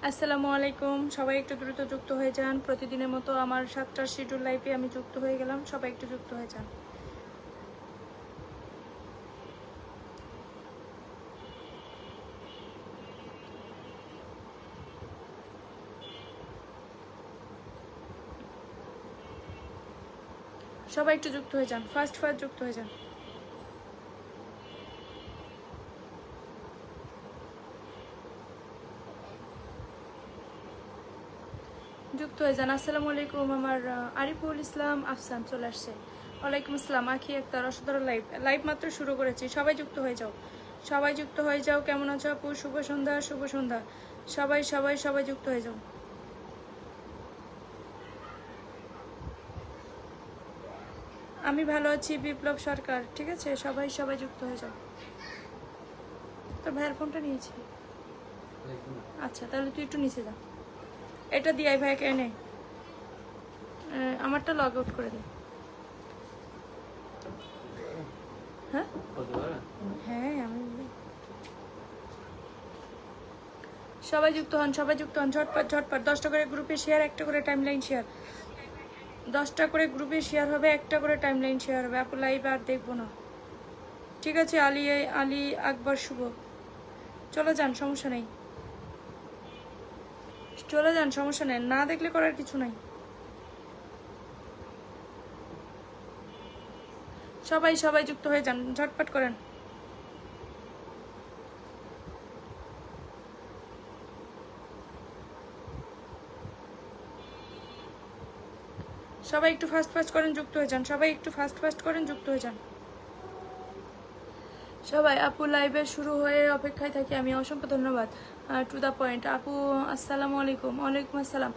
আসসালামু আলাইকুম। সবাই একটু দ্রুত যুক্ত হয়ে যান। প্রতিদিনের মতো আমার 7টার শিডিউল লাইভে আমি যুক্ত হয়ে গেলাম। সবাই একটু যুক্ত হয়ে যান। সবাই একটু যুক্ত হয়ে যান, ফার্স্ট যুক্ত হয়ে যান। যুক্ত হয়ে যান। আসসালামু আলাইকুম। আমার আরিফুল ইসলাম আফসান চলে আসছে। ওয়ালাইকুম আসসালাম। আখি একটা অসাধারণ লাইভ মাত্র শুরু করেছি। সবাই যুক্ত হয়ে যাও, সবাই যুক্ত হয়ে যাও। কেমন আছো আপু? শুভ সন্ধ্যা, শুভ সন্ধ্যা। সবাই সবাই সবাই যুক্ত হয়ে যাও। আমি ভালো আছি, বিপ্লব সরকার। ঠিক আছে, সবাই সবাই যুক্ত হয়ে যাও। তোর ভাইয়ের ফোনটা নিয়েছি। আচ্ছা, তাহলে তুই একটু নিচে যা। এটা দিয়ে আই ভাইকে এনে আমারটা লগ আউট করে দে। হ্যাঁ হ্যাঁ, আমি সবাই যুক্ত হন, সবাই যুক্ত হন। ঝটপট ঝটপট 10টা করে গ্রুপে শেয়ার, একটা করে টাইমলাইন শেয়ার। 10টা করে গ্রুপে শেয়ার হবে, একটা করে টাইমলাইন শেয়ার হবে। আপু লাইভ আর দেখবো না। ঠিক আছে, আলী আকবর শুভ চলে যান, সমস্যা নেই। চলে যান, সমস্যা নেই। না দেখলে করার কিছু নাই। সবাই সবাই যুক্ত হয়ে যান, ঝটপট করেন। সবাই একটু ফাস্ট করেন, যুক্ত হয়ে যান। সবাই একটু ফাস্ট করেন, যুক্ত হয়ে যান। সবাই আপু লাইভে শুরু হয়ে অপেক্ষায় থাকি আমি। অসংখ্য ধন্যবাদ। টু দ্য পয়েন্ট আপু। আসসালামু আলাইকুম। ওয়ালাইকুম আসসালাম।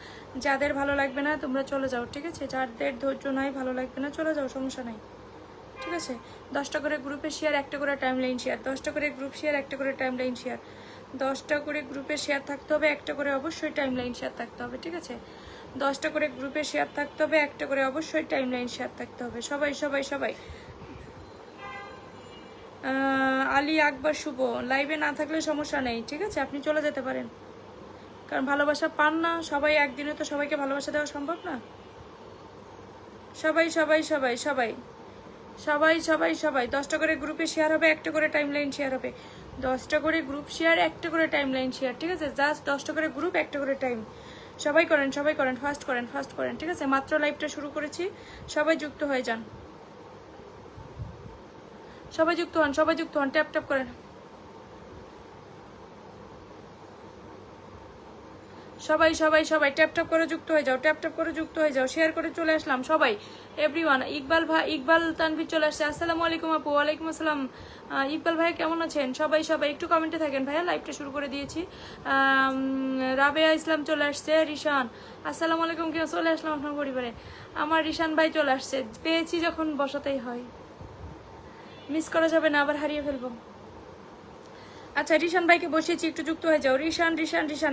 যাদের ভালো লাগবে না তোমরা চলে যাও, ঠিক আছে? যাদের ধৈর্য নাই, ভালো লাগবে না, চলে যাও, সমস্যা নাই। ঠিক আছে, 10টা করে গ্রুপে শেয়ার, একটা করে টাইমলাইন শেয়ার। 10টা করে গ্রুপ শেয়ার, একটা করে টাইমলাইন শেয়ার। 10টা করে গ্রুপে শেয়ার থাকতে হবে, একটা করে অবশ্যই টাইমলাইন শেয়ার থাকতে হবে। ঠিক আছে, 10টা করে গ্রুপে শেয়ার থাকতে হবে, একটা করে অবশ্যই টাইমলাইন শেয়ার থাকতে হবে। সবাই সবাই সবাই। আলী আকবর শুভ লাইভে না থাকলে সমস্যা নেই, ঠিক আছে? আপনি চলে যেতে পারেন, কারণ ভালোবাসা পান না সবাই। একদিনে তো সবাইকে ভালোবাসা দেওয়া সম্ভব না। সবাই সবাই সবাই সবাই সবাই সবাই সবাই 10টা করে গ্রুপে শেয়ার হবে, একটা করে টাইমলাইন শেয়ার হবে। 10টা করে গ্রুপ শেয়ার, একটা করে টাইমলাইন শেয়ার। ঠিক আছে, জাস্ট 10টা করে গ্রুপ, একটা করে টাইম। সবাই করেন, সবাই করেন, ফাস্ট করেন। ঠিক আছে, মাত্র লাইভটা শুরু করেছি। সবাই যুক্ত হয়ে যান, সবাই যুক্ত হন, সবাই যুক্ত হন। ট্যাপ ট্যাপ করেন। সবাই সবাই সবাই ট্যাপ ট্যাপ করে যুক্ত হয়ে যাও, ট্যাপ ট্যাপ করে যুক্ত হয়ে যাও। শেয়ার করে চলে আসলাম সবাই, এভরিওয়ান। ইকবাল তানভীর চলে আসছে। আসসালামু আলাইকুম আপু। ওয়ালাইকুম আসসালাম। ইকবাল ভাই কেমন আছেন? সবাই সবাই একটু কমেন্টে থাকেন। ভাইয়া লাইভটা শুরু করে দিয়েছি। রাবেয়া ইসলাম চলে আসছে। রিশান আসসালামু আলাইকুম। কেউ চলে আসলাম আপনার পরিবারে। আমার রিশান ভাই চলে আসছে। পেয়েছি যখন বসাতেই হয়, মিস করা যাবে না, আবার হারিয়ে ফেলবো। আচ্ছা, রিশান ভাইকে বসিয়েছি, একটু যুক্ত হয়ে যাও। রিশান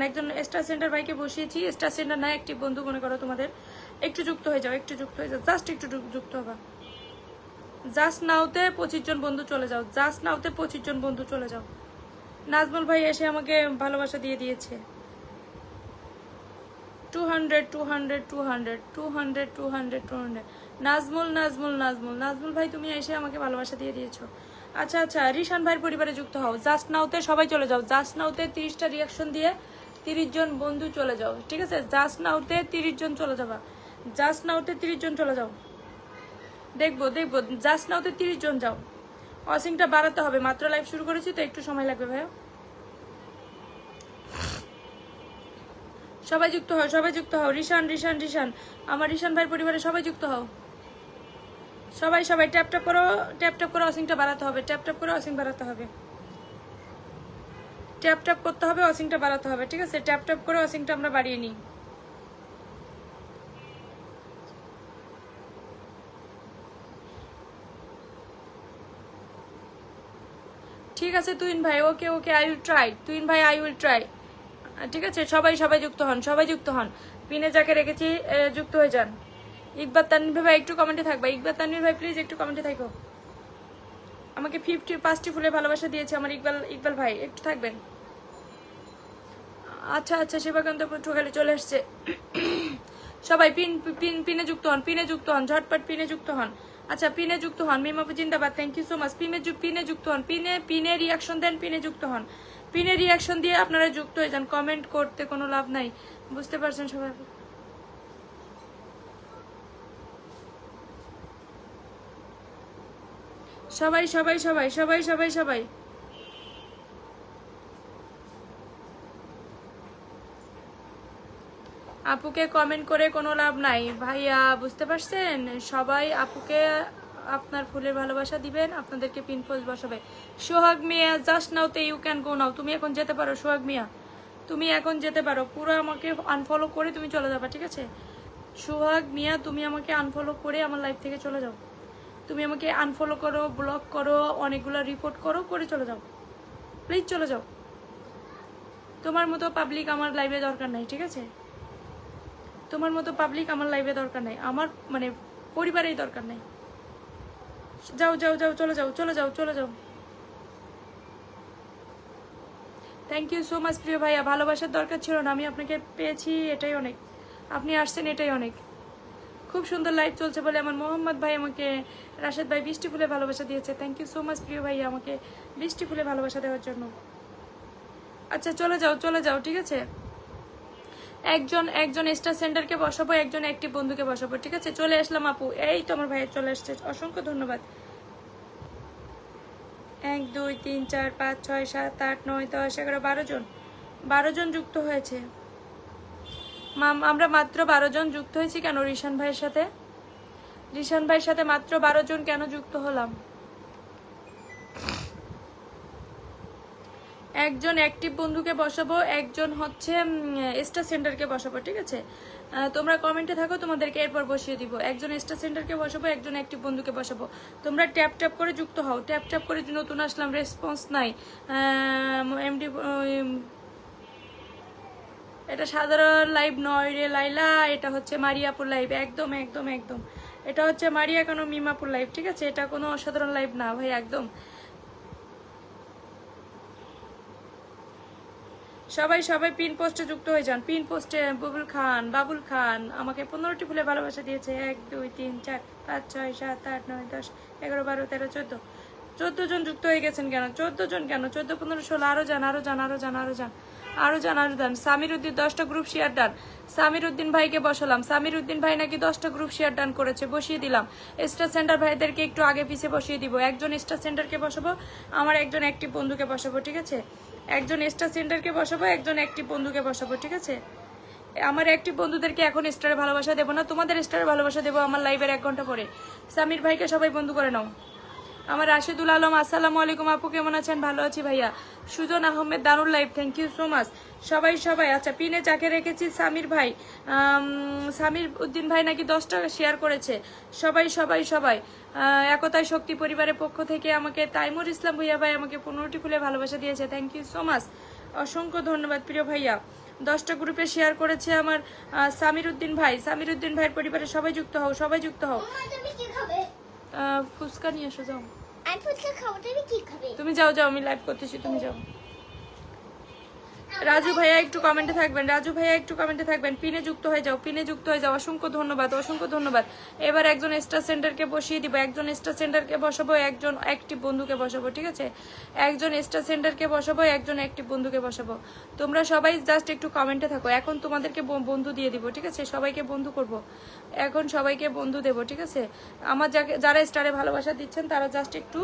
একজন স্টার সেন্টার ভাইকে বসিয়েছি। স্টার সেন্টার না, একটি বন্ধু মনে করো তোমাদের। একটু যুক্ত হয়ে যাও, একটু যুক্ত হয়ে যাও, জাস্ট একটু যুক্ত হবা। জাস্ট নাওতে 25 জন বন্ধু চলে যাও, জাস্ট নাওতে 25 জন বন্ধু চলে যাও। নাজমুল ভাই এসে আমাকে ভালোবাসা দিয়ে দিয়েছে। 200 নাজমুল ভাই তুমি এসে আমাকে ভালোবাসা দিয়ে দিয়েছো। আচ্ছা আচ্ছা, রিশান ভাইয়ের পরিবারে যুক্ত হও। জাস্ট নাওতে সবাই চলে যাও, জাস্ট নাওতে 30টা রিয়াকশন দিয়ে 30 জন বন্ধু চলে যাও। ঠিক আছে, জাস্ট নাওতে 30 জন চলে যাবা, জাস্ট নাওতে 30 জন চলে যাও। দেখবো জাস্ট নাওতে 30 জন যাও। ওয়াচিংটা বাড়াতে হবে, মাত্র লাইভ শুরু করেছি তো একটু সময় লাগবে ভাইয়া। সবাই যুক্ত হও, সবাই যুক্ত হও। রিশান আমার রিশান ভাইয়ের পরিবারে সবাই যুক্ত হও। সবাই সবাই ট্যাপ ট্যাপ করো, ওয়াচিংটা বাড়াতে হবে। ট্যাপ ট্যাপ করে ওয়াচিং বাড়াতে হবে, ট্যাপ ট্যাপ করতে হবে, ওয়াচিংটা বাড়াতে হবে। ঠিক আছে, ট্যাপ ট্যাপ করে ওয়াচিংটা আমরা বাড়িয়ে নিই। ঠিক আছে তুইন ভাই, ওকে আই উইল ট্রাই। তুইন ভাই আই উইল ট্রাই। ঠিক আছে, সবাই যুক্ত হন, সবাই যুক্ত হন। পিনে যাকে রেখেছি যুক্ত হয়ে যান। ইকবাল তানভীর ভাই একটু কমেন্টে থাকবা। ইকবাল তানভীর ভাই প্লিজ একটু কমেন্টে থাকো। আমাকে 5টি ফুলের ভালোবাসা দিয়েছে আমার ইকবাল ভাই, একটু থাকবেন। আচ্ছা আচ্ছা, শিবাকান্ত পটুয়াখালী চলে আসছে। সবাই পিন পিন পিনে যুক্ত হন, পিনে যুক্ত হন, ঝটপট পিনে যুক্ত হন। আচ্ছা পিনে যুক্ত হন, মিমাপু জিন্দাবাদ, থ্যাংক ইউ সো মাচ। পিনে যুক্ত হন, পিনে রিয়াকশন দেন, পিনে যুক্ত হন। পিনে রিয়াকশন দিয়ে আপনারা যুক্ত হয়ে যান, কমেন্ট করতে কোনো লাভ নাই, বুঝতে পারছেন সবাই। সবাই সবাই সবাই সবাই সবাই সবাই আপুকে কমেন্ট করে কোনো লাভ নাই ভাইয়া, বুঝতে পারছেন? সবাই আপুকে আপনার ফুলের ভালোবাসা দিবেন, আপনাদেরকে পিন পোস্ট বসাবে। সোহাগ মিয়া জাস্ট নাও তে ইউ ক্যান গো নাও, তুমি এখন যেতে পারো সোহাগ মিয়া, তুমি এখন যেতে পারো, পুরো আমাকে আনফলো করে তুমি চলে যাবা, ঠিক আছে? সোহাগ মিয়া তুমি আমাকে আনফলো করে আমার লাইফ থেকে চলে যাও, তুমি আমাকে আনফলো করো, ব্লক করো, অনেকগুলো রিপোর্ট করো, করে চলে যাও, প্লিজ চলে যাও। তোমার মতো পাবলিক আমার লাইফে দরকার নাই, ঠিক আছে? তোমার মতো পাবলিক আমার লাইফে দরকার নাই, আমার মানে পরিবারেই দরকার নাই। যাও যাও যাও, চলে যাও চলে যাও চলে যাও। থ্যাংক ইউ সো মাচ প্রিয় ভাইয়া, ভালোবাসার দরকার ছিল না, আমি আপনাকে পেয়েছি এটাই অনেক, আপনি আসছেন এটাই অনেক। খুব সুন্দর লাইভ চলছে বলে আমার মোহাম্মদ ভাই আমাকে, রাশেদ ভাই বৃষ্টি ফুলে ভালোবাসা দিয়েছে, থ্যাংক ইউ সো মাচ প্রিয় ভাইয়া আমাকে বৃষ্টি ফুলে ভালোবাসা দেওয়ার জন্য। আচ্ছা চলে যাও চলে যাও, ঠিক আছে? একজন একজন স্টার সেন্টারকে বসাবো, একজন অ্যাক্টিভ বন্ধুকে বসাবো, ঠিক আছে? চলে আসলাম আপু, এই তো আমার ভাইয়ের চলে আসছে, অসংখ্য ধন্যবাদ। 1 2 3 4 5 6 7 8 9 10 11 12 জন, 12 জন যুক্ত হয়েছে। আমরা মাত্র 12 জন যুক্ত হয়েছি কেন রিশান ভাইয়ের সাথে? রিশান ভাইয়ের সাথে মাত্র 12 জন কেন যুক্ত হলাম? একজন অ্যাক্টিভ বন্ধুকে বসাবো, একজন হচ্ছে স্টার সেন্টারকে বসাবো, ঠিক আছে? তোমরা কমেন্টে থাকো, তোমাদেরকে এরপর বসিয়ে দিব। একজন স্টার সেন্টারকে বসাবো, একজন অ্যাক্টিভ বন্ধুকে বসাবো। তোমরা ট্যাপ ট্যাপ করে যুক্ত হও, ট্যাপ ট্যাপ করে, নতুন আসলাম, রেসপন্স নাই। এমডি এটা সাধারণ লাইভ নয় রে লাইলা, এটা হচ্ছে মারিয়াপুর লাইভ, একদম একদম একদম, এটা হচ্ছে মারিয়া কেন মিমাপুর লাইভ, ঠিক আছে? এটা কোনো অসাধারণ লাইভ না ভাই, একদম। সবাই সবাই পিন পোস্টে যুক্ত হয়ে যান, পিন পোস্টে বাবুল খান আমাকে 15টি ফুলে ভালোবাসা দিয়েছে, 1 2 3 4 5 6 7 8 9 10 11 12 13 14, 14 জন যুক্ত হয়ে গেছেন কেন? 14 জন কেন? 14 15 16, আরো যান আরো যান আরো যান আরো যান আরো যান আরো যান। সামির উদ্দিন 10টা group share done, Samir Uddin ভাইকে বসালাম, সামির উদ্দিন ভাই নাকি 10টা গ্রুপ শেয়ার ডান করেছে, বসিয়ে দিলাম। স্টার সেন্টার ভাইদেরকে একটু আগে পিছিয়ে বসিয়ে দিব, একজন স্টার সেন্টারকে বসাবো, আমার একজন অ্যাক্টিভ বন্ধুকে বসাবো, ঠিক আছে? একজন স্টার সেন্টারকে বসাবো, একজন অ্যাক্টিভ বন্ধুকে বসাবো, ঠিক আছে? আমার অ্যাক্টিভ বন্ধুদেরকে এখন স্টারে ভালোবাসা দেবো না, তোমাদের স্টারে ভালোবাসা দেবো আমার লাইভের 1 ঘন্টা পরে। সামির ভাইকে সবাই বন্ধু করে নাও। আমার রাশেদুল আলম, আসসালামু আলাইকুম আপু, কেমন আছেন? ভালো আছি ভাইয়া। Sujan Ahmed, Darul live, thank you so much. সবাই সবাই আচ্ছা পিনে যাকে রেখেছি সামির ভাই, সামির উদ্দিন ভাই নাকি 10টা শেয়ার করেছে। সবাই সবাই সবাই একতাই শক্তি পরিবারের পক্ষ থেকে আমাকে তাইমুর ইসলাম ভুইয়া ভাই আমাকে 15টি ফুলে ভালোবাসা দিয়েছে, থ্যাংক ইউ সো মাচ, অসংখ্য ধন্যবাদ প্রিয় ভাইয়া। 10টা গ্রুপে শেয়ার করেছে আমার সামির উদ্দিন ভাই, সামির উদ্দিন ভাইয়ের পরিবারে সবাই যুক্ত হও, সবাই যুক্ত হও। ফুচকা নিয়ে এসো, যাও। আমি ফুচকা খাবো, তুমি কি খাবে? তুমি যাও যাও, আমি লাইভ করতেছি, তুমি যাও। রাজু ভাইয়া একটু কমেন্টে থাকবেন, রাজু ভাইয়া একটু কমেন্টে থাকবেন, পিনে যুক্ত হয়ে যাও, পিনে যুক্ত হয়ে যাও, অসংখ্য ধন্যবাদ অসংখ্য ধন্যবাদ। এবার একজন স্টার সেন্টারকে বসিয়ে দিব, একজন স্টার সেন্টারকে বসাবো, একজন অ্যাক্টিভ বন্ধুকে বসাবো, ঠিক আছে? একজন স্টার সেন্টারকে বসাবো, একজন অ্যাক্টিভ বন্ধুকে বসাবো। তোমরা সবাই জাস্ট একটু কমেন্টে থাকো, এখন তোমাদেরকে বন্ধু দিয়ে দিব, ঠিক আছে? সবাইকে বন্ধু করব, এখন সবাইকে বন্ধু দেব, ঠিক আছে? আমার যারা স্টারে ভালোবাসা দিচ্ছেন তারা জাস্ট একটু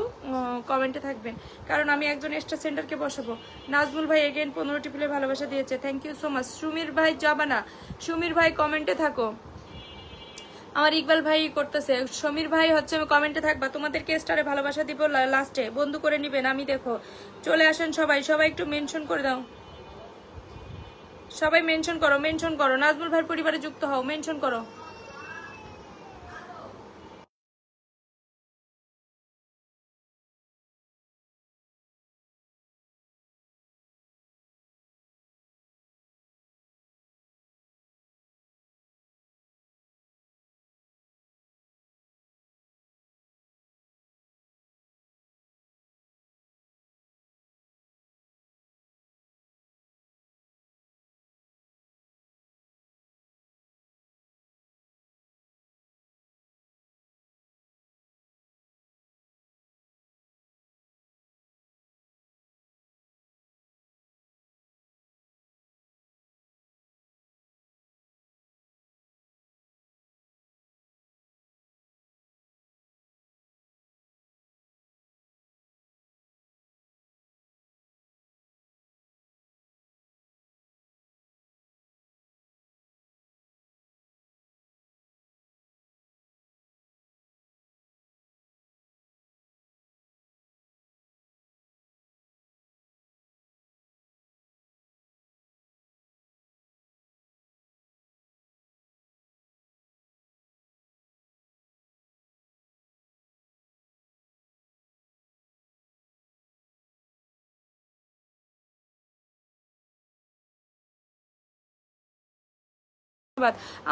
কমেন্টে থাকবেন, কারণ আমি একজন স্টার সেন্টারকে বসাবো। নাজমুল ভাই এগেন 15টি ফুলে ভালোবাসা দিয়েছে, থ্যাংক ইউ সো মাচ। সুমির ভাই যাবানা, সুমির ভাই কমেন্টে থাকো, আমার ইকবাল ভাই করতেছে। সমীর ভাই হচ্ছে কমেন্টে থাকবা, তোমাদেরকে স্টারে ভালোবাসা দিব, লাস্টে বন্ধু করে নিবেন, আমি দেখো। চলে আসেন সবাই, সবাই একটু মেনশন করে দাও, সবাই মেনশন করো, মেনশন করো, নাজমুল ভাইয়ের পরিবারে যুক্ত হও, মেনশন করো।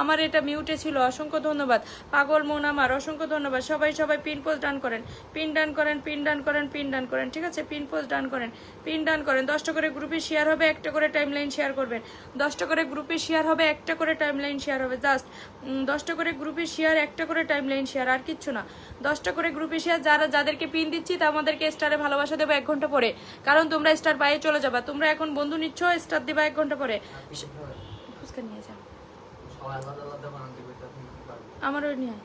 আমার এটা মিউটে ছিল, অসংখ্য ধন্যবাদ। পাগল মন আমার, অসংখ্য ধন্যবাদ। সবাই সবাই পিন পোস্ট ডান করেন, পিন ডান করেন, পিন ডান করেন, পিন ডান করেন, ঠিক আছে? পিন পোস্ট ডান করেন, পিন ডান করেন। 10টা করে গ্রুপে শেয়ার হবে, একটা করে টাইমলাইন শেয়ার করবেন। 10টা করে গ্রুপে শেয়ার হবে, একটা করে টাইমলাইন শেয়ার হবে। জাস্ট 10টা করে গ্রুপে শেয়ার, একটা করে টাইমলাইন শেয়ার, আর কিচ্ছু না। 10টা করে গ্রুপে শেয়ার। যাদেরকে পিন দিচ্ছি আমাদেরকে স্টারে ভালোবাসা দেবো 1 ঘন্টা পরে, কারণ তোমরা স্টার বাইরে চলে যাবা। তোমরা এখন বন্ধু নিচ্ছ, স্টার দিবা 1 ঘন্টা পরে। ফুচকা নিয়ে যা, আমারও নিয়ে আয়।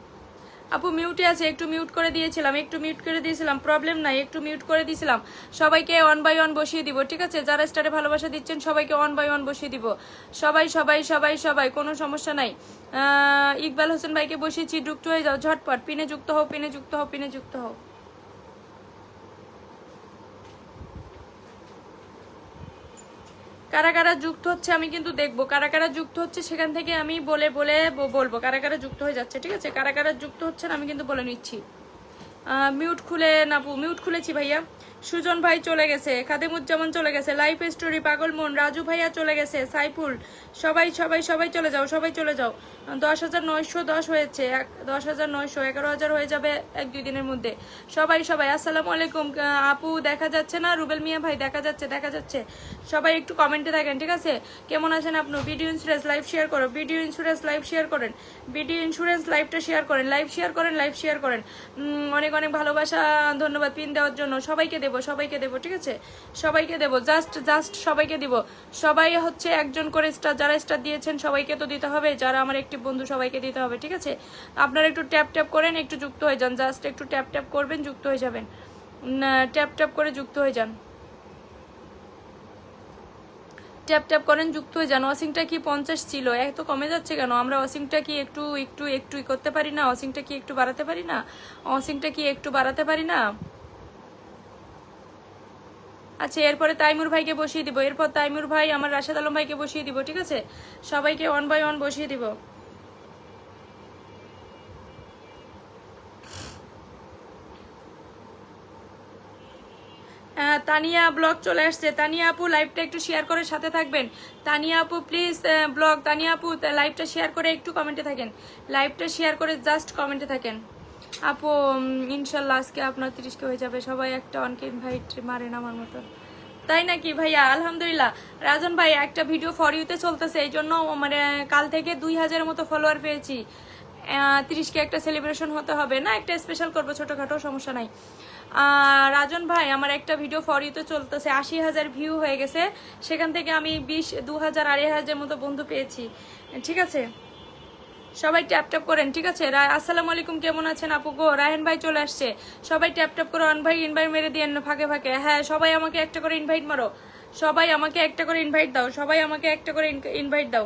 আপু মিউটে আছে, একটু মিউট করে দিয়েছিলাম, একটু মিউট করে দিয়েছিলাম, প্রবলেম নাই, একটু মিউট করে দিয়েছিলাম। সবাইকে 1 বাই 1 বসিয়ে দিব, ঠিক আছে? যারা স্টারে ভালোবাসা দিচ্ছেন সবাইকে 1 বাই 1 বসিয়ে দিব। সবাই সবাই সবাই সবাই, কোনো সমস্যা নাই। ইকবাল হোসেন ভাইকে বসিয়েছি, যুক্ত হয়ে যাও ঝটপট। পিনে যুক্ত হও, পিনে যুক্ত হও, পিনে যুক্ত হও। কারা কারা যুক্ত হচ্ছে আমি কিন্তু দেখবো, কারা কারা যুক্ত হচ্ছে সেখান থেকে আমি বলবো কারা কারা যুক্ত হয়ে যাচ্ছে, ঠিক আছে? কারা কারা যুক্ত হচ্ছেন আমি কিন্তু বলে নিচ্ছি। মিউট খুলে নাপু, মিউট খুলেছি ভাইয়া। সুজন ভাই চলে গেছে, খাদিমুজ্জামান চলে গেছে, লাইফ স্টোরি, পাগল মন, রাজু ভাইয়া চলে গেছে, সাইফুল, সবাই সবাই সবাই চলে যাও, সবাই চলে যাও। 10,910 হয়েছে, 10,900, 11,000 হয়ে যাবে 1-2 দিনের মধ্যে। সবাই সবাই আসসালামু আলাইকুম। আপু দেখা যাচ্ছে না, রুবেল মিয়া ভাই দেখা যাচ্ছে, দেখা যাচ্ছে। সবাই একটু কমেন্টে থাকেন, ঠিক আছে? কেমন আছেন আপনি? ভিডিও ইন্স্যুরেন্স লাইভ শেয়ার করো, ভিডিও ইন্স্যুরেন্স লাইভ শেয়ার করেন, ভিডিও ইন্স্যুরেন্স লাইভটা শেয়ার করেন, লাইভ শেয়ার করেন, লাইভ শেয়ার করেন। অনেক অনেক ভালোবাসা, ধন্যবাদ পিন দেওয়ার জন্য। সবাইকে দেবো, সবাইকে দেবো, ঠিক আছে? সবাইকে দেবো, জাস্ট সবাইকে দিব। সবাই হচ্ছে একজন করে স্টার, যারা স্টার দিয়েছেন সবাইকে তো দিতে হবে, যারা আমার একটি বন্ধু সবাইকে দিতে হবে, ঠিক আছে? আপনারা একটু ট্যাপ ট্যাপ করেন, একটু যুক্ত হয়ে যান, জাস্ট একটু ট্যাপ ট্যাপ করবেন, যুক্ত হয়ে যাবেন। ট্যাপ ট্যাপ করে যুক্ত হয়ে যান, ট্যাপ ট্যাপ করেন, যুক্ত হয়ে যান। ওয়াশিংটা কি 50 ছিল, এত কমে যাচ্ছে কেন? আমরা ওয়াশিংটা কি একটু একটু একটু করতে পারি না? ওয়াশিংটা কি একটু বাড়াতে পারি না? ওয়াশিংটা কি একটু বাড়াতে পারি না? আচ্ছা, এরপরে তাইমুর ভাইকে বসিয়ে দিব, এরপর তাইমুর ভাই আমার রাশেদ আলম ভাইকে বসিয়ে দিব, ঠিক আছে? সবাইকে 1 বাই 1 বসিয়ে দিব। তানিয়া ব্লগ চলে আসছে, তানিয়া আপু লাইভটা একটু শেয়ার করে সাথে থাকবেন। তানিয়া আপু প্লিজ ব্লগ, তানিয়া আপু লাইভটা শেয়ার করে একটু কমেন্টে থাকেন, লাইভটা শেয়ার করে জাস্ট কমেন্টে থাকেন। আপু ইনশাল্লাহ আজকে আপনার 30কে হয়ে যাবে। সবাই একটা অনকে ইনভাইট মারেন আমার মতো, তাই নাকি ভাইয়া? আলহামদুলিল্লাহ। রাজন ভাই একটা ভিডিও ফর ইউতে চলতেছে, এই জন্য মানে কাল থেকে 2000-এর মতো ফলোয়ার পেয়েছি। 30কে একটা সেলিব্রেশন হতে হবে না, একটা স্পেশাল করবো, ছোটখাটো, সমস্যা নাই। রাজন ভাই আমার একটা ভিডিও ফর ইউতে চলতেছে, 80,000 ভিউ হয়ে গেছে, সেখান থেকে আমি 20,000, 2,500 মতো বন্ধু পেয়েছি, ঠিক আছে? সবাই ট্যাপ ট্যাপ করেন, ঠিক আছে? আসসালামু আলাইকুম, কেমন আছেন আপু গো? রায়হান ভাই চলে আসছে, সবাই ট্যাপ ট্যাপ করে অন ভাই ইনভাইট মেরে দিয়ে ফাঁকে ফাঁকে। হ্যাঁ, সবাই আমাকে একটা করে ইনভাইট মারো, সবাই আমাকে একটা করে ইনভাইট দাও, সবাই আমাকে একটা করে ইনভাইট দাও,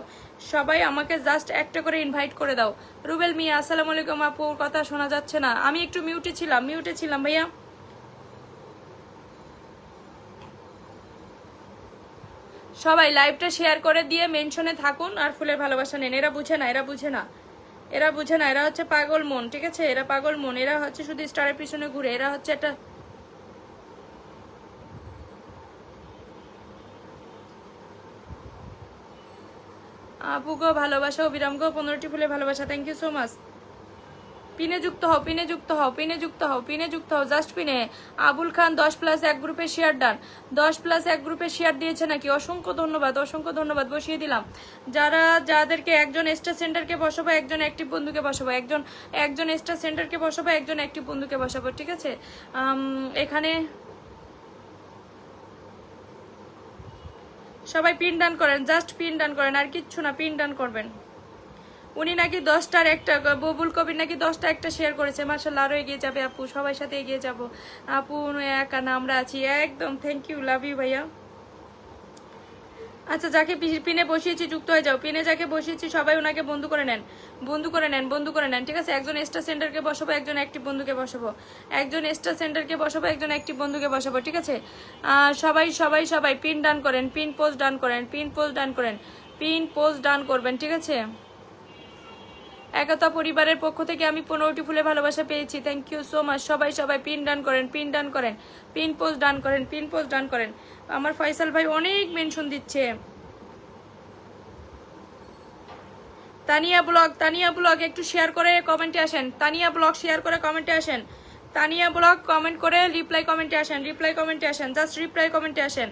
সবাই আমাকে জাস্ট একটা করে ইনভাইট করে দাও। রুবেল মিয়া আসসালামু আলাইকুম আপু, কথা শোনা যাচ্ছে না, আমি একটু মিউটে ছিলাম ভাইয়া। সবাই লাইভটা শেয়ার করে দিয়ে মেনশনে থাকুন আর ফুলের ভালোবাসা নেন। এরা বুঝে না, এরা বুঝে না, এরা বুঝে না, এরা হচ্ছে পাগল মন, ঠিক আছে? এরা পাগল মন, এরা হচ্ছে শুধু স্টারের পিছনে ঘুরে, এরা হচ্ছে একটা আপু গো ভালোবাসা, অবিরাম গো 15টি ফুলের ভালোবাসা, থ্যাংক ইউ সো মাচ। পিনে যুক্ত হও, পিনে যুক্ত হও, পিনে যুক্ত হও, পিনে যুক্ত হও, জাস্ট পিনে। আবুল খান 10+1 গ্রুপে শেয়ার ডান, 10+1 গ্রুপে শেয়ার দিয়েছে নাকি? অসংখ্য ধন্যবাদ, অসংখ্য ধন্যবাদ, বসিয়ে দিলাম। যাদেরকে একজন স্টার সেন্টারকে বসাবো, একজন অ্যাক্টিভ বন্ধুকে বসাবো, একজন স্টার সেন্টারকে বসাবো, একজন অ্যাক্টিভ বন্ধুকে বসাবো, ঠিক আছে? এখানে সবাই পিন ডান করেন, জাস্ট পিন ডান করেন, আর কিচ্ছু না, পিন ডান করবেন। উনি নাকি 10টার একটা, ববুল কবির নাকি 10টা একটা শেয়ার করেছে, মাশাআল্লাহ আরো এগিয়ে যাবে আপু, সবাই সাথে এগিয়ে যাব আপু, একা না আমরা আছি একদম। থ্যাংক ইউ, লাভ ইউ ভাইয়া। আচ্ছা, যাকে পিনে বসিয়েছি যুক্ত হয়ে যাও, পিনে যাকে বসিয়েছি সবাই ওনাকে বন্ধু করে নেন, বন্ধু করে নেন, বন্ধু করে নেন, ঠিক আছে? একজন স্টার সেন্টারকে বসাবো, একজন অ্যাক্টিভ বন্ধুকে বসাবো, একজন স্টার সেন্টারকে বসাবো, একজন অ্যাক্টিভ বন্ধুকে বসাবো, ঠিক আছে? সবাই সবাই সবাই পিন ডান করেন, পিন পোস্ট ডান করেন, পিন পোস্ট ডান করেন, পিন পোস্ট ডান করবেন, ঠিক আছে? একতা পরিবারের পক্ষ থেকে আমি 15টি ফুলে ভালোবাসা পেয়েছি, থ্যাংক ইউ সো মাচ। সবাই সবাই পিন ডান করেন, পিন ডান করেন, পিন পোস্ট ডান করেন, পিন পোস্ট ডান করেন। আমার ফয়সাল ভাই অনেক মেনশন দিচ্ছে, তানিয়া ব্লগ একটু শেয়ার করে কমেন্টে আসেন। তানিয়া ব্লগ শেয়ার করে কমেন্টে আসেন। তানিয়া ব্লগ কমেন্ট করে রিপ্লাই কমেন্টে আসেন। জাস্ট রিপ্লাই কমেন্টে আসেন।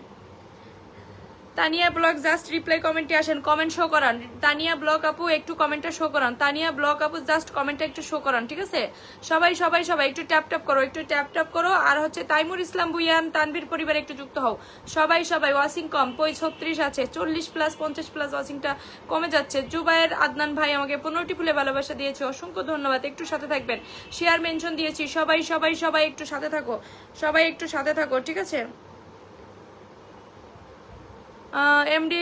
তানিয়া ব্লগ জাস্ট রিপ্লাই কমেন্টে আসেন, কমেন্ট শো করান। তানিয়া ব্লগ আপু একটু কমেন্টটা শো করান। তানিয়া ব্লগ আপু জাস্ট কমেন্টটা একটু শো করান, ঠিক আছে? সবাই সবাই সবাই একটু ট্যাপ করো। আর হচ্ছে তাইমুর ইসলাম বুইয়ান তানভীর পরিবারে একটু যুক্ত হও। সবাই ওয়াচিং কম, 36 আছে, 40+, 50+ ওয়াচিংটা কমে যাচ্ছে। জুবায়ের আদনান ভাই আমাকে 15টি ফুলে ভালোবাসা দিয়েছে, অসংখ্য ধন্যবাদ। একটু সাথে থাকবেন, শেয়ার মেনশন দিয়েছি। সবাই একটু সাথে থাকো, ঠিক আছে? এমডি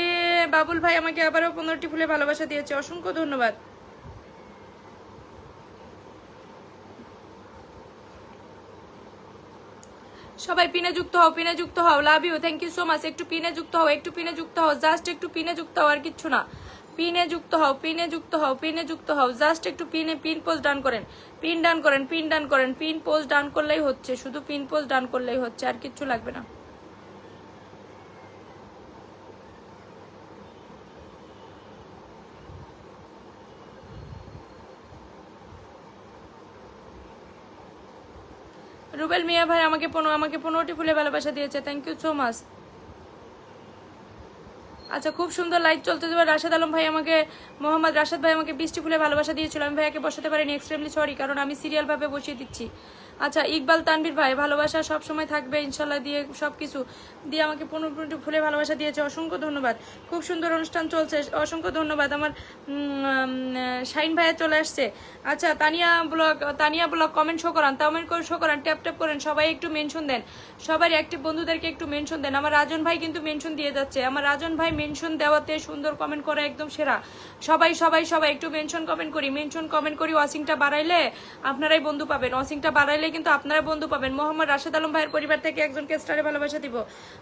বাবুল ভাই আমাকে আবারও 15টি ফুলে ভালোবাসা দিয়েছে, অসংখ্য ধন্যবাদ। সবাই পিনে যুক্ত হও, love you, thank you so much. একটু পিনে যুক্ত হও, জাস্ট একটু পিনে যুক্ত হও, আর কিচ্ছু না। পিনে যুক্ত হও, জাস্ট একটু পিন পোস্ট ডান করেন, পিন পোস্ট ডান করলেই হচ্ছে, শুধু পিন পোস্ট ডান করলেই হচ্ছে, আর কিচ্ছু লাগবে না। রুবেল মিয়া ভাই আমাকে 15টি ফুলে ভালোবাসা দিয়েছে, থ্যাংক ইউ সো মাচ। আচ্ছা, খুব সুন্দর লাইভ চলতে যাবে। মোহাম্মদ রাশাদ ভাই আমাকে 20টি ফুলে ভালোবাসা দিয়েছিল, আমি ভাইয়াকে বসাতে পারিনি, এক্সট্রিমলি সরি, কারণ আমি সিরিয়াল ভাবে বসিয়ে দিচ্ছি। আচ্ছা, ইকবাল তানভীর ভাই ভালোবাসা সব সময় থাকবে ইনশাল্লাহ, দিয়ে সবকিছু দিয়ে আমাকে 15টি ফুলে ভালোবাসা দিয়েছে, অসংখ্য ধন্যবাদ। খুব সুন্দর অনুষ্ঠান চলছে, অসংখ্য ধন্যবাদ। আমার শাইন ভাইয়া চলে আসছে। আচ্ছা, তানিয়া ব্লগ কমেন্ট শো করান, ট্যাপ করেন, সবাই একটু মেনশন দেন, সবার অ্যাক্টিভ বন্ধুদেরকে একটু মেনশন দেন। আমার রাজন ভাই কিন্তু মেনশন দিয়ে যাচ্ছে, আমার রাজন ভাই মেনশন দেওয়াতে সুন্দর কমেন্ট করা একদম সেরা। সবাই একটু মেনশন কমেন্ট করি। ওয়াচিংটা বাড়াইলে আপনারাই বন্ধু পাবেন, কিন্তু আপনারা বন্ধু পাবেন। মোহাম্মদ রাশেদ আলম ভাইয়ের পরিবার থেকে একজনকে স্টারে ভালোবাসা দিব।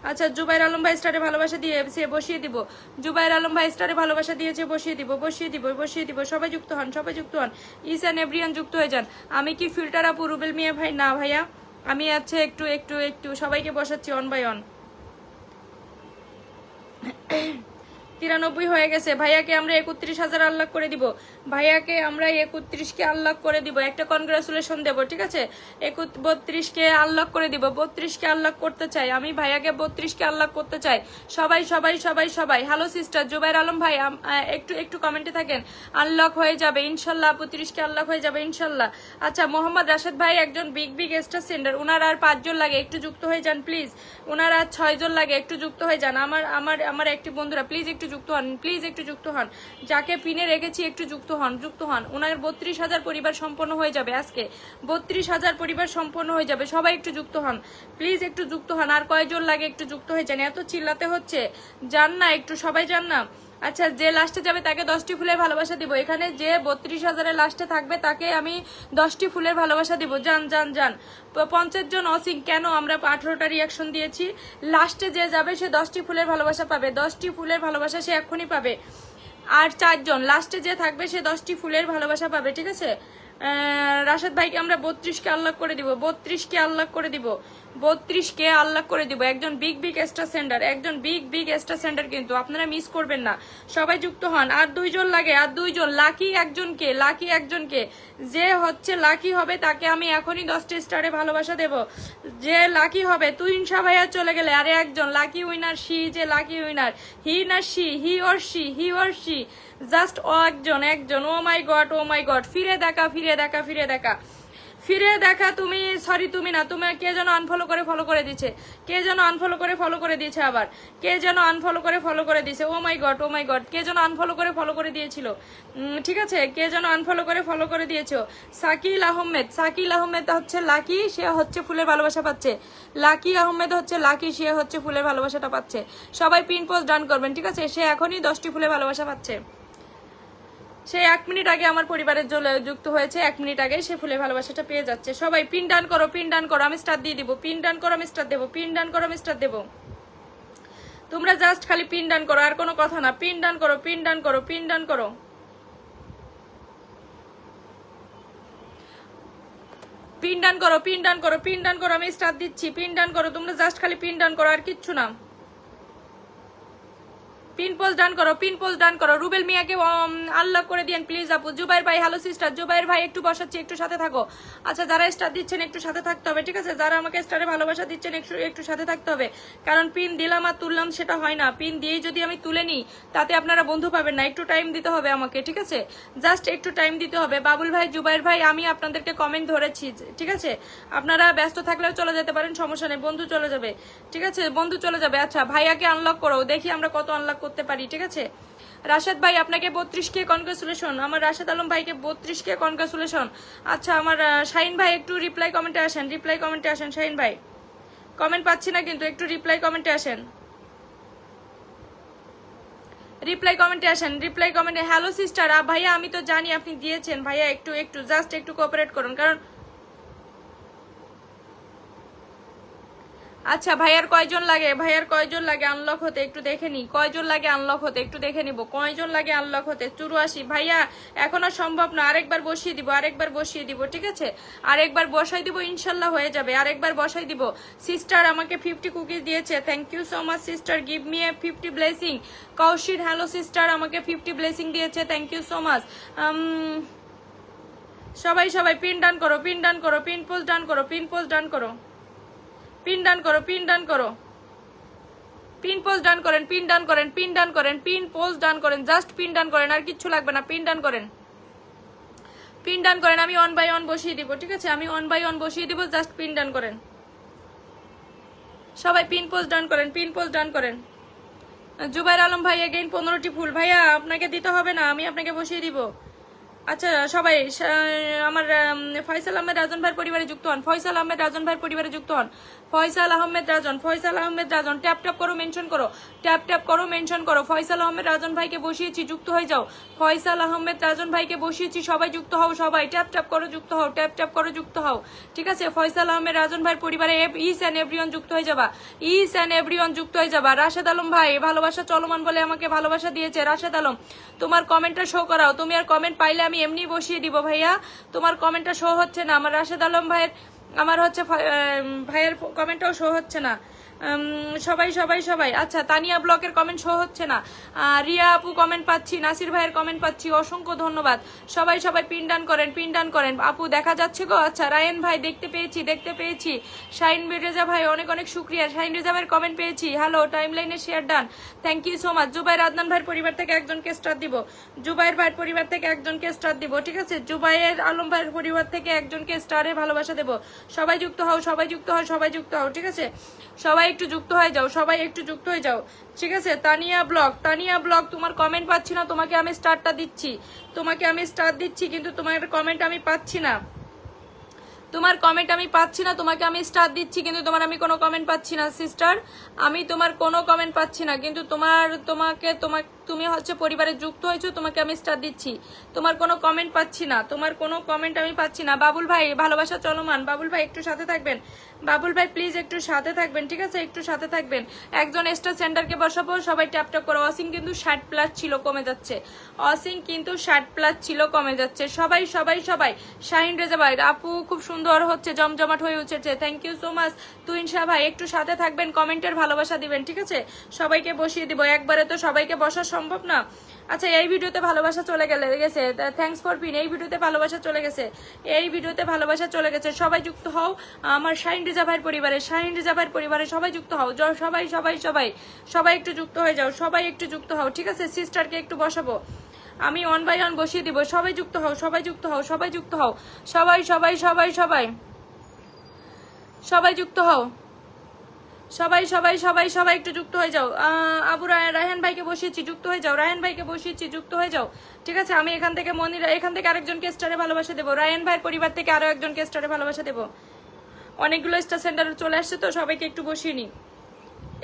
আচ্ছা, জুবাইর আলম ভাই স্টারে ভালোবাসা দিয়েছে, বসিয়ে দিব। জুবাইর আলম ভাই স্টারে ভালোবাসা দিয়েছে, বসিয়ে দিব। সবাই যুক্ত হন, ইসান এভরিয়ান যুক্ত হয়ে যান। আমি কি ফিল্টার আপু? রুবেল মিয়া ভাই না ভাইয়া, আমি আছে একটু সবাইকে বসাচ্ছি অন বাই অন। 93 হয়ে গেছে। ভাইয়াকে আমরা 31,000 আনলক করে দিব। 31কে আনলক করে দিব, একটা কনগ্রাচুলেশন দেব, ঠিক আছে? 32কে আনলক করে দিব, 32কে আনলক করতে চাই আমি, ভাইয়াকে 32কে আনলক করতে চাই। সবাই হ্যালো সিস্টার জুবাইর আলম ভাই, একটু কমেন্টে থাকেন। আনলক হয়ে যাবে ইনশাল্লাহ, 32কে আনলক হয়ে যাবে ইনশাল্লাহ। আচ্ছা, মোহাম্মদ রাশেদ ভাই একজন বিগ স্টার সেন্ডার, উনার আর 5 জন লাগে, একটু যুক্ত হয়ে যান প্লিজ। উনার আর 6 জন লাগে, একটু যুক্ত হয়ে যান। আমার একটি বন্ধুরা প্লিজ একটু যুক্ত হন, যাকে পিনে রেখেছি একটু যুক্ত হন। ওনার 32,000 পরিবার সম্পন্ন হয়ে যাবে আজকে, 32,000 পরিবার সম্পন্ন হয়ে যাবে। সবাই একটু যুক্ত হন প্লিজ, একটু যুক্ত হন। আর কয়জন লাগে একটু যুক্ত হয়ে যান, এত চিল্লাতে হচ্ছে, যান না একটু, সবাই যান না। আচ্ছা, যে লাস্টে যাবে তাকে 10টি ফুলের ভালোবাসা দিব। এখানে যে 32,000-এর লাস্টে থাকবে তাকে আমি 10টি ফুলের ভালোবাসা দিব। যান 50 জন অসিং, কেন আমরা 18টা রিয়াকশন দিয়েছি। লাস্টে যে যাবে সে 10টি ফুলের ভালোবাসা পাবে, 10টি ফুলের ভালোবাসা সে এক্ষুনি পাবে। আর 4 জন লাস্টে যে থাকবে সে 10টি ফুলের ভালোবাসা পাবে, ঠিক আছে? রাশেদ ভাইকে আমরা 32কে আনলক করে দিব, 32কে আনলক করে দিব। একজন বিগ স্টার সেন্ডার, কিন্তু আপনারা মিস করবেন না, সবাই যুক্ত হন। আর 2 জন লাগে, লাকি একজনকে, যে হচ্ছে লাকি হবে তাকে আমি এখনই 10টি স্টারে ভালোবাসা দেব। যে লাকি হবে, তুই ইনশা ভাইয়া চলে গেলে আরে একজন lucky winner, lucky winner, he or she, just একজন। ও মাই গড, ফিরে দেখা। তুমি সরি, তুমি না, তোমার কে যেন আনফলো করে ফলো করে দিয়েছে, আবার কে যেন আনফলো করে ফলো করে দিয়েছে। ও মাই গড, কে যেন আনফলো করে ফলো করে দিয়েছিল, ঠিক আছে? কে যেন আনফলো করে ফলো করে দিয়েছো। সাকিল আহমেদ হচ্ছে লাকি, সে হচ্ছে ফুলের ভালোবাসা পাচ্ছে। সে হচ্ছে ফুলের ভালোবাসাটা পাচ্ছে। সবাই পিন পোস্ট ডান করবেন, ঠিক আছে? সে এখনই 10টি ফুলের ভালোবাসা পাচ্ছে। সে 1 মিনিট আগে আমার পরিবারের যুক্ত হয়েছে, 1 মিনিট আগে সে ফুলের ভালোবাসাটা পেয়ে যাচ্ছে। সবাই পিন ডান করো, আমি স্টার দিয়ে দিব। পিন ডান করো, আমি স্টার দেবো। তোমরা জাস্ট খালি পিন ডান করো, আর কোনো কথা না। পিন ডান করো। পিন ডান করো, আমি স্টার দিচ্ছি। পিন ডান করো, তোমরা জাস্ট খালি পিন ডান করো, আর কিচ্ছু না। পিন পোস্ট ডান করো, পিন পোস্ট ডান করো। রুবেল মিয়াকে আনলক করে দিয়েন প্লিজ আপু। জুবাইর ভাই হ্যালো সিস্টার, জুবাইর ভাই একটু বসাচ্ছি, একটু সাথে থাকো। আচ্ছা যারা স্টার দিচ্ছেন একটু সাথে থাকতে হবে, ঠিক আছে? যারা আমাকে স্টারে ভালোবাসা দিচ্ছেন একটু সাথে থাকতে হবে, কারণ পিন দিলাম আর তুললাম সেটা হয় না। পিন দিয়েই যদি আমি তুলে নিই তাতে আপনারা বন্ধু পাবেন না, একটু টাইম দিতে হবে আমাকে, ঠিক আছে? জাস্ট একটু টাইম দিতে হবে। বাবুল ভাই, জুবাইর ভাই, আমি আপনাদেরকে কমেন্ট ধরেছি, ঠিক আছে? আপনারা ব্যস্ত থাকলেও চলে যেতে পারেন, সমস্যা নেই, বন্ধু চলে যাবে, ঠিক আছে? বন্ধু চলে যাবে। আচ্ছা ভাইয়াকে আনলক করো, দেখি আমরা কত আনলক করতে পারি, ঠিক আছে? রাশেদ ভাই আপনাকে 32 কে কনগ্রাচুলেশন, আমার রাশেদ আলম ভাইকে 32 কে কনগ্রাচুলেশন। আচ্ছা আমার শাহিন ভাই একটু রিপ্লাই কমেন্টে আসেন, রিপ্লাই কমেন্টে আসেন শাহিন ভাই। কমেন্ট পাচ্ছি না কিন্তু, একটু রিপ্লাই কমেন্টে আসেন, রিপ্লাই কমেন্টে আসেন, রিপ্লাই কমেন্টে। হ্যালো সিস্টার ভাইয়া, আমি তো জানি আপনি দিয়েছেন ভাইয়া, একটু জাস্ট একটু কোঅপারেট করুন, কারণ আচ্ছা ভাইয়ার কয়জন লাগে, ভাইয়ার কয়জন লাগে আনলক হতে একটু দেখে নি, কয়জন লাগে আনলক হতে একটু দেখে নিব, কয়জন লাগে আনলক হতে। 84 ভাইয়া এখনো সম্ভব না, আরেকবার বসিয়ে দিব, আরেকবার বসিয়ে দিব, ঠিক আছে? আরেকবার বসাই দিব, ইনশাল্লাহ হয়ে যাবে, আরেকবার বসাই দিব। সিস্টার আমাকে 50 কুকিজ দিয়েছে, thank you so much sister, give me a 50 blessing. Koushik hello sister আমাকে 50 ব্লেসিং দিয়েছে, থ্যাংক ইউ সো মাচ। সবাই সবাই পিন ডান করো, পিন ডান করো, পিন পোস্ট ডান করো, পিন পোস্ট ডান করো, পিন ডান করো, পিন ডান করো, পিন পোস্ট ডান করেন, পিন ডান করেন, পিন ডান করেন, পিন পোস্ট ডান করেন, জাস্ট পিন ডান করেন, আর কিচ্ছু লাগবে না, পিন ডান করেন, পিন ডান করেন। আমি 1 বাই 1 বসিয়ে দিব, ঠিক আছে? আমি 1 বাই 1 বসিয়ে দিব, জাস্ট পিন ডান করেন। সবাই পিন পোস্ট ডান করেন, পিন পোস্ট ডান করেন। জুবাইর আলম ভাই এগেইন 15টি ফুল, ভাইয়া আপনাকে দিতে হবে না, আমি আপনাকে বসিয়ে দিব। আচ্ছা সবাই আমার ফয়সাল আহমেদ রাজন ভাইয়ের পরিবারে যুক্ত হন, ফয়সাল আহমেদ রাজন ভাইয়ের পরিবারে যুক্ত হন, ফয়সাল আহমেদ রাজন, ফয়সাল আহমেদ রাজন, ট্যাপ ট্যাপ করো, মেনশন করো, ট্যাপ ট্যাপ করো, মেনশন করো। ফয়সাল আহমেদ রাজন ভাইকে বসিয়েছি, যুক্ত হয়ে যাও। ফয়সাল আহমেদ রাজন ভাইকে বসিয়েছি, সবাই যুক্ত হও, সবাই ট্যাপ ট্যাপ করো, যুক্ত হও, ট্যাপ ট্যাপ করো, যুক্ত হও, ঠিক আছে? ফয়সাল আহমেদ রাজন ভাইয়ের পরিবারে ইস অ্যান্ড এভরিওয়ান যুক্ত হয়ে যাবা, ইস অ্যান্ড এভরিওয়ান যুক্ত হয়ে যাবা। রাশেদ আলম ভাই ভালোবাসা চলমান বলে আমাকে ভালোবাসা দিয়েছে। রাশেদ আলম তোমার কমেন্টটা শো করাও, তুমি আর কমেন্ট পাইলে আমি এমনি বসিয়ে দিব ভাইয়া, তোমার কমেন্টটা শো হচ্ছে না। আমার রাশেদ আলম ভাইয়ের, আমার হচ্ছে ভাইয়ের কমেন্টটাও শো হচ্ছে না। সবাই সবাই সবাই। আচ্ছা তানিয়া ব্লকের কমেন্ট শো হচ্ছে না, রিয়া আপু কমেন্ট পাচ্ছি, নাসির ভাইয়ের কমেন্ট পাচ্ছি, অসংখ্য ধন্যবাদ। সবাই সবাই পিন ডান করেন, পিন ডান করেন। আপু দেখা যাচ্ছে গো, আচ্ছা রায়ন ভাই দেখতে পেয়েছি, দেখতে পেয়েছি। শাহিন রেজা ভাই অনেক অনেক শুক্রিয়া, শাহিন রেজা ভাইয়ের কমেন্ট পেয়েছি। হ্যালো, টাইম লাইনে share done, thank you so much. Zubair Adnan ভাইয়ের পরিবার থেকে একজনকে স্টার দিব, জুবাইর ভাইয়ের পরিবার থেকে একজনকে স্টার দিব, ঠিক আছে? জুবাইর আলম ভাইয়ের পরিবার থেকে একজনকে স্টারে ভালোবাসা দেব। সবাই যুক্ত হও, সবাই যুক্ত হও, সবাই যুক্ত হও, ঠিক আছে? সবাই একটু যুক্ত হয়ে যাও, সবাই একটু যুক্ত হয়ে যাও, ঠিক আছে? তানিয়া ব্লগ, তানিয়া ব্লগ তোমার কমেন্ট পাচ্ছি না, তোমাকে আমি স্টারটা দিচ্ছি, তোমাকে আমি স্টার দিচ্ছি, কিন্তু তোমার কমেন্ট আমি পাচ্ছি না, তোমার কমেন্ট আমি পাচ্ছি না, তোমাকে আমি স্টার দিচ্ছি কিন্তু তোমার আমি কোনো কমেন্ট পাচ্ছি না সিস্টার, আমি তোমার কোনো কমেন্ট পাচ্ছি না, কিন্তু তুমি হচ্ছে পরিবারে যুক্ত হয়েছো, তোমাকে আমি স্টার দিচ্ছি, তোমার কোনো কমেন্ট পাচ্ছি না, তোমার কোনো কমেন্ট আমি পাচ্ছি না। বাবুল ভাই ভালোবাসা চলমান, বাবুল ভাই একটু সাথে থাকবেন, বাবুল ভাই প্লিজ একটু সাথে থাকবেন, ঠিক আছে? একটু সাথে থাকবেন। একজন স্টার সেন্টারকে বসাবো, সবাই ট্যাপ ট্যাপ করো। অসিং কিন্তু 60+ ছিল, কমে যাচ্ছে, অসিং কিন্তু 60+ ছিল, কমে যাচ্ছে। সবাই সবাই সবাই। শাহিন রেজা ভাই আপু খুব সুন্দর হচ্ছে, জমজমাট হয়ে উঠেছে, thank you so much. তুইন Shah ভাই একটু সাথে থাকবেন, কমেন্টের ভালোবাসা দিবেন, ঠিক আছে? সবাইকে বসিয়ে দিব, একবারে তো সবাইকে বসা সম্ভব না। আচ্ছা এই ভিডিওতে ভালোবাসা চলে গেছে, থ্যাঙ্কস ফর পিন। এই ভিডিওতে ভালোবাসা চলে গেছে, এই ভিডিওতে ভালোবাসা চলে গেছে। সবাই যুক্ত হও আমার শাহিন রেজা ভাইয়ের পরিবারে, শাহিন রেজা ভাইয়ের পরিবারে সবাই যুক্ত হও, সবাই সবাই সবাই সবাই একটু যুক্ত হয়ে যাও, সবাই একটু যুক্ত হও, ঠিক আছে? সিস্টারকে একটু বসাবো, আমি 1 বাই 1 বসিয়ে দিব। সবাই যুক্ত হও, সবাই যুক্ত হও, সবাই যুক্ত হও, সবাই সবাই সবাই সবাই সবাই যুক্ত হও, সবাই সবাই সবাই সবাই একটু যুক্ত হয়ে যাও। আবু রায়হান ভাইকে বসিয়েছি, যুক্ত হয়ে যাও, রায়হান ভাইকে বসিয়েছি, যুক্ত হয়ে যাও, ঠিক আছে? আমি এখান থেকে এখান থেকে আরেকজনকে স্টারে ভালোবাসা দেবো, রায়হান ভাইয়ের পরিবার থেকে আরো একজনকে স্টারে ভালোবাসা দেবো। অনেকগুলো স্টার সেন্টারে চলে আসছে তো, সবাইকে একটু বসিয়ে নি।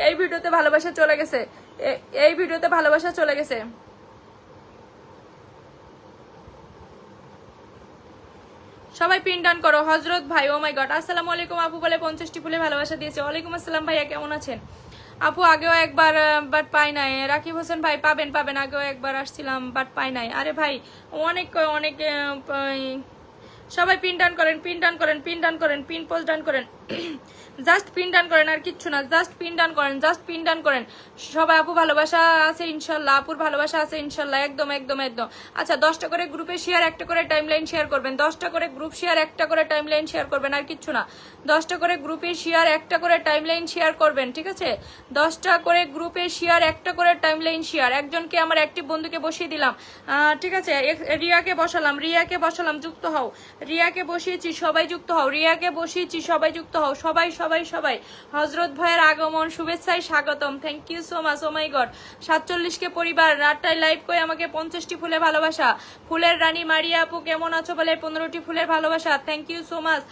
এই ভিডিওতে ভালোবাসা চলে গেছে, এই ভিডিওতে ভালোবাসা চলে গেছে। সবাই পিন ডান করো। হজরত ভাই, ও মাই গড, আসসালামু আলাইকুম আপু বলে 50টি ফুলে ভালোবাসা দিয়েছে। ওয়ালাইকুম আসসালাম ভাইয়া, কেমন আছেন আপু? আগেও একবার বাট পাই নাই। রাকিব হোসেন ভাই পাবেন পাবেন, আগেও একবার আসছিলাম বাট পাই নাই। আরে ভাই অনেক অনেক, সবাই পিন ডান করেন, পিন ডান করেন, পিন ডান করেন, পিন পোস্ট ডান করেন। জাস্ট পিন ডান করেন, আর কিচ্ছু না, জাস্ট পিন ডান করেন, জাস্ট পিন ডান করেন। সবাই আপু ভালোবাসা আছে ইনশাল্লাহ, আপুর ভালোবাসা আছে ইনশাল্লাহ, একদম একদম একদম। আচ্ছা 10টা করে গ্রুপে শেয়ার, একটা করে টাইমলাইন শেয়ার করবেন, 10টা করে গ্রুপ শেয়ার, একটা করে টাইমলাইন শেয়ার করবেন, আর কিচ্ছু না। 10টা করে গ্রুপে শেয়ার, একটা করে টাইমলাইন শেয়ার করবেন, ঠিক আছে? 10টা করে গ্রুপে শেয়ার, একটা করে টাইমলাইন শেয়ার। একজনকে আমার অ্যাক্টিভ বন্ধুকে বসিয়ে দিলাম, ঠিক আছে? রিয়াকে বসালাম, রিয়াকে বসালাম, যুক্ত হও। রিয়াকে বসিয়েছি, সবাই যুক্ত হও। রিয়াকে বসিয়েছি, সবাই যুক্ত হও। সবাই সবাই সবাই। হজরত ভাইয়ের আগমন, শুভেচ্ছায় স্বাগতম, thank you so much. Oh my god, 47কে পরিবার, রাতটায় লাইভ করে আমাকে 50টি ফুলে ভালোবাসা। ফুলের রানী মারিয়া আপু কেমন আছো বলে 15টি ফুলের ভালোবাসা, থ্যাংক ইউ সো মাচ।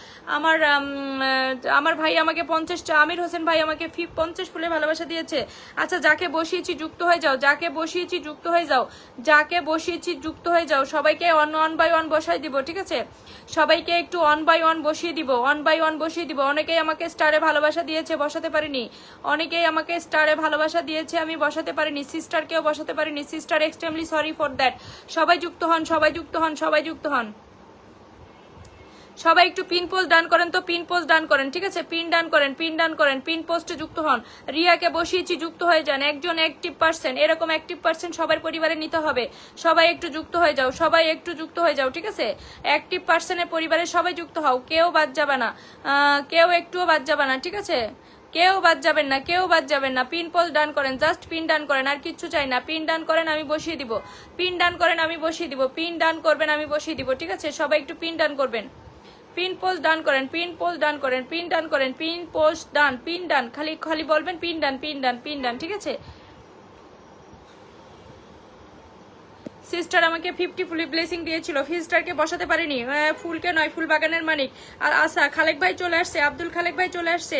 আমার ভাই আমাকে 50টা, আমির হোসেন ভাই আমাকে 50 ফুলে ভালোবাসা দিয়েছে। আচ্ছা যাকে বসিয়েছি যুক্ত হয়ে যাও, যাকে বসিয়েছি যুক্ত হয়ে যাও, যাকে বসিয়েছি যুক্ত হয়ে যাও। সবাইকে ওয়ান বাই ওয়ান বসাই দিব, ঠিক আছে? সবাইকে একটু ওয়ান বাই ওয়ান বসিয়ে দিব, ওয়ান বাই ওয়ান বসিয়ে দিব। অনেকেই আমাকে স্টারে ভালোবাসা দিয়েছে, বসাতে পারিনি। অনেকেই আমাকে স্টারে ভালোবাসা দিয়েছে, আমি বসাতে পারিনি। সিস্টারকেও বসাতে পারিনি। Sister extremely sorry for that. সবাই যুক্ত হন, সবাই যুক্ত হন, সবাই যুক্ত হন। সবাই একটু পিন পোস্ট ডান করেন তো, পিন পোস্ট ডান করেন, ঠিক আছে? পিন ডান করেন, পিন ডান করেন, পিন পোস্টে যুক্ত হন। রিয়াকে বসিয়েছি, যুক্ত হয়ে যান। একজন অ্যাক্টিভ পার্সন, এরকম অ্যাক্টিভ পার্সন সবার পরিবারে নিতে হবে। সবাই একটু যুক্ত হয়ে যাও, সবাই একটু যুক্ত হয়ে যাও, ঠিক আছে? অ্যাক্টিভ পার্সনের পরিবারে সবাই যুক্ত হও, কেউ বাদ যাবে না, কেউ একটুও বাদ যাবে না, ঠিক আছে? কেউ বাদ যাবেন না, কেউ বাদ যাবেন না। পিন পোস্ট ডান করেন, জাস্ট পিন ডান করেন, আর কিচ্ছু চাই না। পিন ডান করেন, আমি বসিয়ে দিব। পিন ডান করেন, আমি বসিয়ে দিব। পিন ডান করবেন, আমি বসিয়ে দিব, ঠিক আছে? সবাই একটু পিন ডান করবেন। পিন পোস্ট ডান করেন, পিন পোস্ট ডান করেন, পিন ডান করেন, পিন পোস্ট ডান, পিন ডান, খালি খালি বলবেন pin done, pin done, pin ডান, ঠিক আছে? সিস্টার আমাকে 50 ফুল ব্লেসিং দিয়েছিল, সিস্টারকে বসাতে পারিনি। ফুলকে নয়, ফুল বাগানের মানিক। আর আশা খালেক ভাই চলে আসছে, আব্দুল খালেক ভাই চলে আসছে।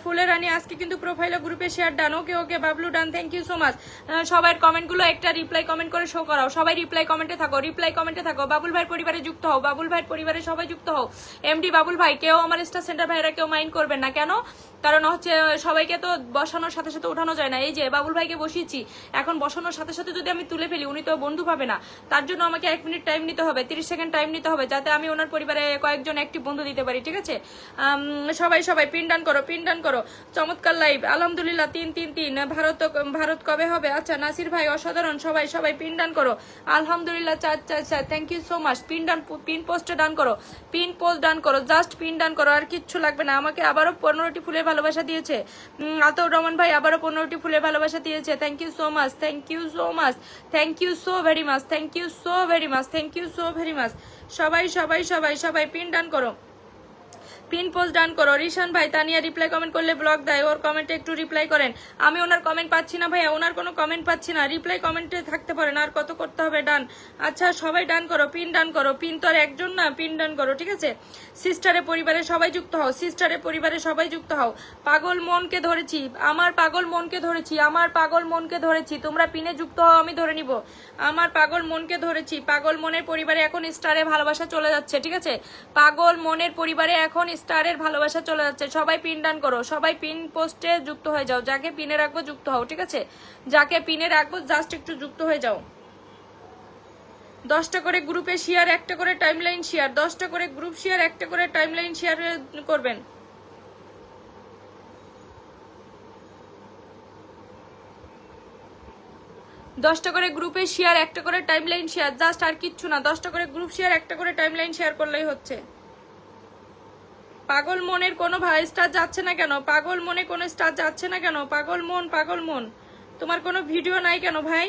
ফুলের রানী আজকে কিন্তু প্রোফাইলে গ্রুপে share done. Okay okay Bablu done, thank you so much. সবার কমেন্টগুলো একটা রিপ্লাই কমেন্ট করে শো করাও। সবাই রিপ্লাই কমেন্টে থাকো, রিপ্লাই কমেন্টে থাকো। বাবুল ভাইয়ের পরিবারে যুক্ত হও, বাবুল ভাইয়ের পরিবারে সবাই যুক্ত হও। এমডি বাবুল ভাই, কেউ আমার স্টার সেন্টার ভাইরা কেউ মাইন্ড করবেন না, কেন? কারণ হচ্ছে সবাইকে তো বসানোর সাথে সাথে উঠানো যায় না। এই যে বাবুল ভাইকে বসিয়েছি, এখন বসানোর সাথে সাথে যদি আমি তুলে ফেলি, উনি তো বন্ধু পাবে না। তার জন্য আমাকে 1 মিনিট টাইম নিতে হবে, 30 সেকেন্ড টাইম নিতে হবে, যাতে আমি ওনার পরিবারে কয়েকজন একটি বন্ধু দিতে পারি, ঠিক আছে? সবাই সবাই পিন ডান করো, পিন ডান করো। চমৎকার লাইভ, আলহামদুলিল্লাহ। 3-3-3। ভারত কবে হবে? আচ্ছা নাসির ভাই অসাধারণ। সবাই সবাই পিন ডান করো, আলহামদুলিল্লাহ। 4-4-4, thank you so much. Pin done, pin পোস্টে ডান করো, পিন পোস্ট ডান করো, জাস্ট পিন ডান করো, আর কিচ্ছু লাগবে না। আমাকে আবারও 15টি ফুলের ভালোবাসা দিয়েছে আতর রহমান ভাই, আবারও 15টি ফুলের ভালোবাসা দিয়েছে। Thank you so much, thank you so much, thank you so very much, thank you so very much, thank you so very much. সবাই সবাই সবাই সবাই পিন ডান করো, পিন পোস্ট ডান করো। রিশান ভাই, তানিয়া রিপ্লাই কমেন্ট করলে ব্লক দেয়, ওর কমেন্টে একটু রিপ্লাই করেন। আমি ওনার কমেন্ট পাচ্ছি না ভাইয়া, ওনার কোনো কমেন্ট পাচ্ছি না। রিপ্লাই কমেন্টে থাকতে পারেন, আর কত করতে হবে? ডান। আচ্ছা সবাই ডান করো, পিন ডান করো। পিন তো আর একজন না, পিন ডান করো, ঠিক আছে? সিস্টারের পরিবারে সবাই যুক্ত হও, সিস্টারের পরিবারে সবাই যুক্ত হও। পাগল মনকে ধরেছি, আমার পাগল মনকে ধরেছি, আমার পাগল মনকে ধরেছি। তোমরা পিনে যুক্ত হও, আমি ধরে নিব। আমার পাগল মনকে ধরেছি। পাগল মনের পরিবারে এখন স্টারে ভালোবাসা চলে যাচ্ছে, ঠিক আছে? পাগল মনের পরিবারে এখন স্টারের ভালোবাসা চলে যাচ্ছে। সবাই পিন ডান করো, সবাই পিন পোস্টে যুক্ত হয়ে যাও। যাকে পিনে রাখবো যুক্ত হও, ঠিক আছে? যাকে পিনে রাখবো জাস্ট একটু যুক্ত হয়ে যাও। 10টা করে গ্রুপে শেয়ার, একটা করে টাইমলাইন শেয়ার। 10টা করে গ্রুপ শেয়ার, একটা করে টাইমলাইন শেয়ার করবেন। দশটা করে গ্রুপে শেয়ার, একটা করে টাইমলাইন শেয়ার, জাস্ট আর কিচ্ছু না। 10টা করে গ্রুপ শেয়ার, একটা করে টাইমলাইন শেয়ার করলেই হচ্ছে। পাগল মনের কোনো স্টার যাচ্ছে না কেন? পাগল মনে কোনো স্টার যাচ্ছে না কেন? পাগল মন, পাগল মন, তোমার কোনো ভিডিও নাই কেন ভাই?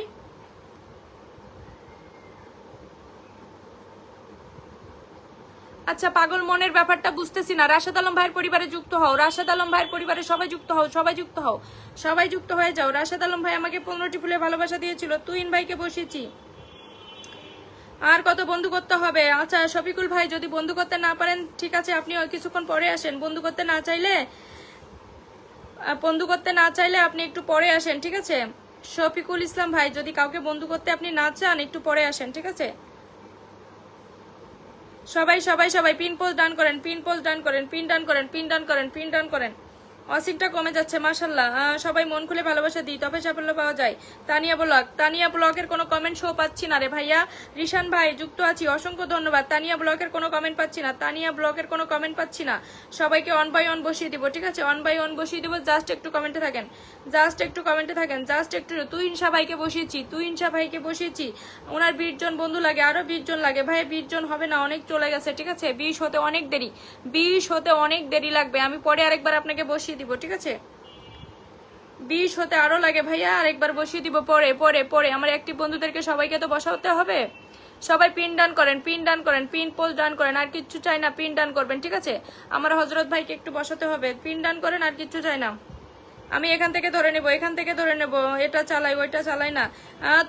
আচ্ছা পাগল মনের ব্যাপারটা বুঝতেছি না। রাশেদ আলম ভাইয়ের পরিবারে যুক্ত হও, রাশেদ আলম ভাইয়ের পরিবারে সবাই যুক্ত হও, সবাই যুক্ত হও, সবাই যুক্ত হয়ে যাও। রাশেদ আলম ভাই আমাকে 15টি ফুলে ভালোবাসা দিয়েছিল, তুইন ভাইকে বসিয়েছি। আর কত বন্ধু করতে হবে? আচ্ছা শফিকুল ভাই, যদি বন্ধু করতে না পারেন ঠিক আছে, আপনি কিছুক্ষণ পরে আসেন। বন্ধু করতে না চাইলে আপনি একটু পরে আসেন, ঠিক আছে? শফিকুল ইসলাম ভাই, যদি কাউকে বন্ধু করতে আপনি না চান, একটু পরে আসেন, ঠিক আছে? সবাই সবাই সবাই পিন পোস্ট ডান করেন, পিন পোস্ট ডান করেন, পিন ডান করেন, পিন ডান করেন, পিন ডান করেন। অসিকটা কমে যাচ্ছে মাশাল্লাহ। সবাই মন খুলে ভালোবাসা দিই তবে সাফল্য পাওয়া যায়। তানিয়া ব্লগের কোনো কমেন্ট শো পাচ্ছি না রে ভাইয়া। রিশান ভাই যুক্ত আছি, অসংখ্য ধন্যবাদ। তানিয়া ব্লগের কোনো কমেন্ট পাচ্ছি না, তানিয়া ব্লগের কোনো কমেন্ট পাচ্ছি না। সবাইকে অন বাই অন বসিয়ে দিব, ঠিক আছে? অন বাই অন বসিয়ে দিব, জাস্ট একটু কমেন্টে থাকেন, জাস্ট একটু কমেন্টে থাকেন, জাস্ট একটু। তুহিনশা ভাইকে বসিয়েছি, তুহিনশা ভাইকে বসিয়েছি। ওনার 20 জন বন্ধু লাগে, আরো 20 জন লাগে ভাই। 20 জন হবে না, অনেক চলে গেছে, ঠিক আছে? 20 হতে অনেক দেরি, 20 হতে অনেক দেরি লাগবে। আমি পরে আরেকবার আপনাকে বসিয়ে দিব, ঠিক আছে? 20 হতে আরো লাগে ভাইয়া, আরেকবার বসিয়ে দিব পরে পরে পরে। আমার অ্যাক্টিভ বন্ধুদেরকে সবাইকে তো বসাতে হবে। সবাই পিন ডান করেন, পিন ডান করেন, পিন পোস্ট ডান করেন, আর কিচ্ছু চাই না, পিন ডান করবেন, ঠিক আছে? আমার হযরত ভাইকে একটু বসাতে হবে, পিন ডান করেন, আর কিচ্ছু চাই না। আমি এখান থেকে ধরে নেব, এখান থেকে ধরে নেব, এটা চালাই ওইটা চালাই না।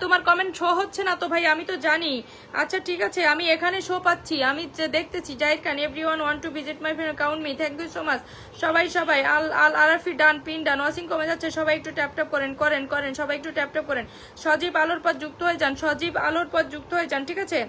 তোমার কমেন্ট শো হচ্ছে না তো ভাই, আমি তো জানি। আচ্ছা ঠিক আছে, আমি এখানে শো পাচ্ছি, আমি যে দেখতেছি। Zahid Khan, everyone want to visit my friend count me, thank you so much. সবাই সবাই Al Al Arafi done, pin done. ওয়াসিং কমে যাচ্ছে, সবাই একটু ট্যাপ ট্যাপ করেন করেন করেন, সবাই একটু ট্যাপ ট্যাপ করেন। সজীব আলোর পর যুক্ত হয়ে যান, সজীব আলোর পর যুক্ত হয়ে যান, ঠিক আছে?